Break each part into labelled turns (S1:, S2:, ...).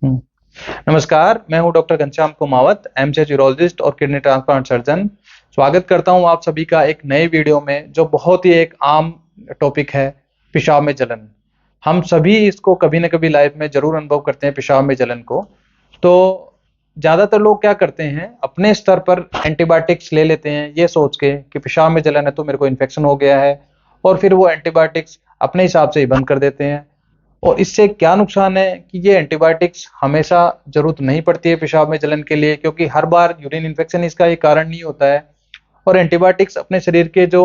S1: हम्म, नमस्कार। मैं हूं doctor Ghanshyam Kumawat, MCH urologist और किडनी ट्रांसप्लांट सर्जन। स्वागत करता हूं आप सभी का एक नए वीडियो में, जो बहुत ही एक आम टॉपिक है, पेशाब में जलन। हम सभी इसको कभी ना कभी लाइफ में जरूर अनुभव करते हैं, पेशाब में जलन को। तो ज्यादातर लोग क्या करते हैं, अपने स्तर पर एंटीबायोटिक्स ले लेते हैं ये सोच के कि पेशाब में जलन है तो मेरे को इन्फेक्शन हो गया है, और फिर वो एंटीबायोटिक्स अपने हिसाब से ही बंद कर देते हैं। और इससे क्या नुकसान है कि ये एंटीबायोटिक्स हमेशा जरूरत नहीं पड़ती है पेशाब में जलन के लिए, क्योंकि हर बार यूरिन इन्फेक्शन इसका एक कारण नहीं होता है। और एंटीबायोटिक्स अपने शरीर के जो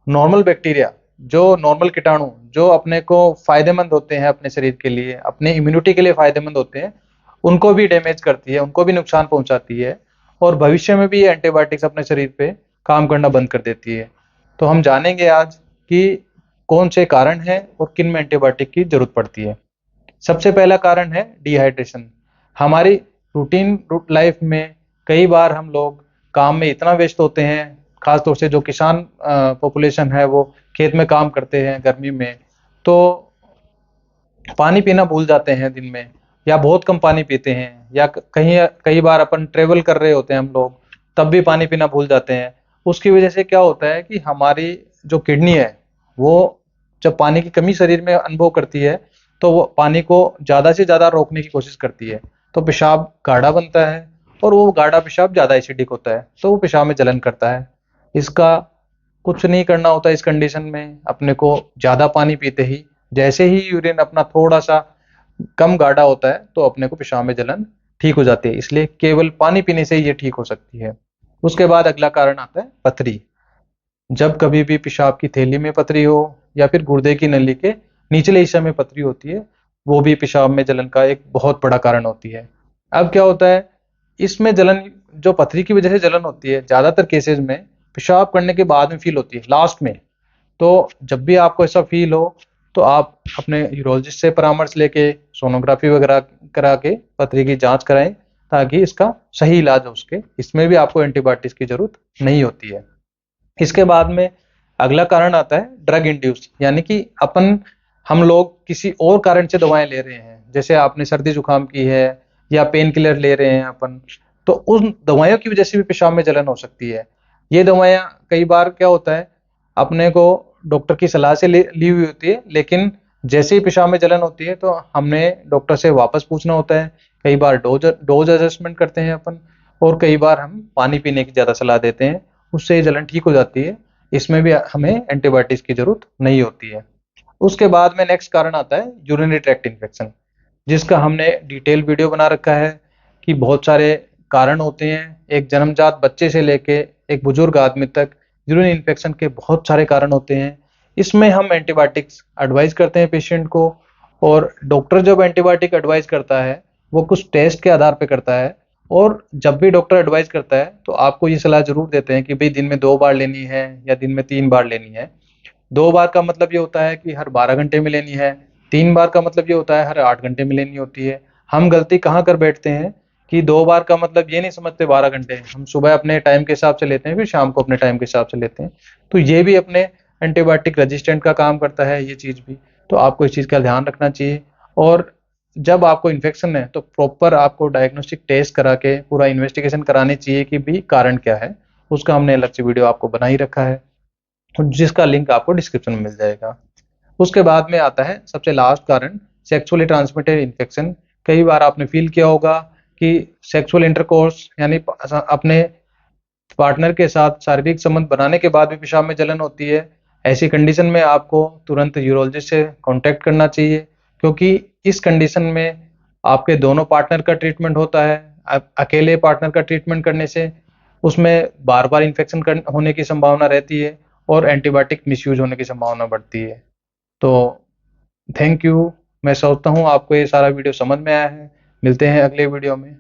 S1: नॉर्मल बैक्टीरिया, जो नॉर्मल कीटाणु, जो अपने को फायदेमंद होते हैं, अपने शरीर के लिए, अपने इम्यूनिटी के लिए फायदेमंद होते हैं, उनको भी डैमेज करती है, उनको भी नुकसान पहुंचाती है। और भविष्य में भी ये एंटीबायोटिक्स अपने शरीर पे काम करना बंद कर देती है। तो हम जानेंगे आज कि कौन से कारण हैं और किन में एंटीबायोटिक की जरूरत पड़ती है। सबसे पहला कारण है डिहाइड्रेशन। हमारी रूटीन लाइफ में कई बार हम लोग काम में इतना व्यस्त होते हैं, खासतौर से जो किसान पॉपुलेशन है, वो खेत में काम करते हैं गर्मी में, तो पानी पीना भूल जाते हैं दिन में, या बहुत कम पानी पीते हैं, या कहीं कई बार अपन ट्रेवल कर रहे होते हैं हम लोग, तब भी पानी पीना भूल जाते हैं। उसकी वजह से क्या होता है कि हमारी जो किडनी है, वो जब पानी की कमी शरीर में अनुभव करती है, तो वो पानी को ज़्यादा से ज़्यादा रोकने की कोशिश करती है। तो पेशाब गाढ़ा बनता है, और वो गाढ़ा पेशाब ज़्यादा एसिडिक होता है, तो वो पेशाब में जलन करता है। इसका कुछ नहीं करना होता इस कंडीशन में, अपने को ज़्यादा पानी पीते ही, जैसे ही यूरिन अपना थोड़ा सा कम गाढ़ा होता है, तो अपने को पेशाब में जलन ठीक हो जाती है। इसलिए केवल पानी पीने से ही ये ठीक हो सकती है। उसके बाद अगला कारण आता है पथरी। जब कभी भी पेशाब की थैली में पथरी हो, या फिर गुर्दे की नली के निचले हिस्से में पथरी होती है, वो भी पेशाब में जलन का एक बहुत बड़ा कारण होती है। अब क्या होता है, इसमें जलन, जो पथरी की वजह से जलन होती है, ज्यादातर केसेस में पेशाब करने के बाद में फील होती है, लास्ट में। तो जब भी आपको ऐसा फील हो, तो आप अपने यूरोलॉजिस्ट से परामर्श लेके सोनोग्राफी वगैरह करा के पथरी की जांच कराएं, ताकि इसका सही इलाज हो सके। इसमें भी आपको एंटीबायोटिक्स की जरूरत नहीं होती है। इसके बाद में अगला कारण आता है ड्रग इंड्यूस, यानी कि हम लोग किसी और कारण से दवाएं ले रहे हैं, जैसे आपने सर्दी जुकाम की है, या पेन किलर ले रहे हैं अपन, तो उन दवाइयों की वजह से भी पेशाब में जलन हो सकती है। ये दवाइयाँ कई बार क्या होता है, अपने को डॉक्टर की सलाह से ली हुई होती है, लेकिन जैसे ही पेशाब में जलन होती है, तो हमने डॉक्टर से वापस पूछना होता है। कई बार डोज डोज एडजस्टमेंट करते हैं अपन, और कई बार हम पानी पीने की ज़्यादा सलाह देते हैं, उससे ये जलन ठीक हो जाती है। इसमें भी हमें एंटीबायोटिक्स की जरूरत नहीं होती है। उसके बाद में नेक्स्ट कारण आता है यूरिनरी ट्रैक्ट इन्फेक्शन, जिसका हमने डिटेल वीडियो बना रखा है कि बहुत सारे कारण होते हैं। एक जन्मजात बच्चे से लेके एक बुजुर्ग आदमी तक यूरिन इन्फेक्शन के बहुत सारे कारण होते हैं। इसमें हम एंटीबायोटिक्स एडवाइस करते हैं पेशेंट को, और डॉक्टर जब एंटीबायोटिक एडवाइस करता है, वो कुछ टेस्ट के आधार पे करता है। और जब भी डॉक्टर एडवाइस करता है, तो आपको ये सलाह जरूर देते हैं कि भाई दिन में 2 बार लेनी है, या दिन में 3 बार लेनी है। 2 बार का मतलब ये होता है कि हर 12 घंटे में लेनी है। 3 बार का मतलब ये होता है हर 8 घंटे में लेनी होती है। हम गलती कहाँ कर बैठते हैं कि 2 बार का मतलब ये नहीं समझते 12 घंटे, हम सुबह अपने टाइम के हिसाब से लेते हैं, फिर शाम को अपने टाइम के हिसाब से लेते हैं। तो ये भी अपने एंटीबायोटिक रेजिस्टेंट का काम करता है, ये चीज़ भी। तो आपको इस चीज़ का ध्यान रखना चाहिए। और जब आपको इन्फेक्शन है, तो प्रॉपर आपको डायग्नोस्टिक टेस्ट करा के पूरा इन्वेस्टिगेशन करानी चाहिए कि भी कारण क्या है। उसका हमने अलग से वीडियो आपको बना ही रखा है, जिसका लिंक आपको डिस्क्रिप्शन में मिल जाएगा। उसके बाद में आता है सबसे लास्ट कारण, सेक्सुअली ट्रांसमिटेड इन्फेक्शन। कई बार आपने फील किया होगा कि सेक्सुअल इंटरकोर्स, यानी अपने पार्टनर के साथ शारीरिक संबंध बनाने के बाद भी पेशाब में जलन होती है। ऐसी कंडीशन में आपको तुरंत यूरोलॉजिस्ट से कांटेक्ट करना चाहिए, क्योंकि इस कंडीशन में आपके दोनों पार्टनर का ट्रीटमेंट होता है। अकेले पार्टनर का ट्रीटमेंट करने से उसमें बार बार इन्फेक्शन होने की संभावना रहती है, और एंटीबायोटिक मिसयूज होने की संभावना बढ़ती है। तो थैंक यू। मैं सोचता हूँ आपको ये सारा वीडियो समझ में आया है। मिलते हैं अगले वीडियो में।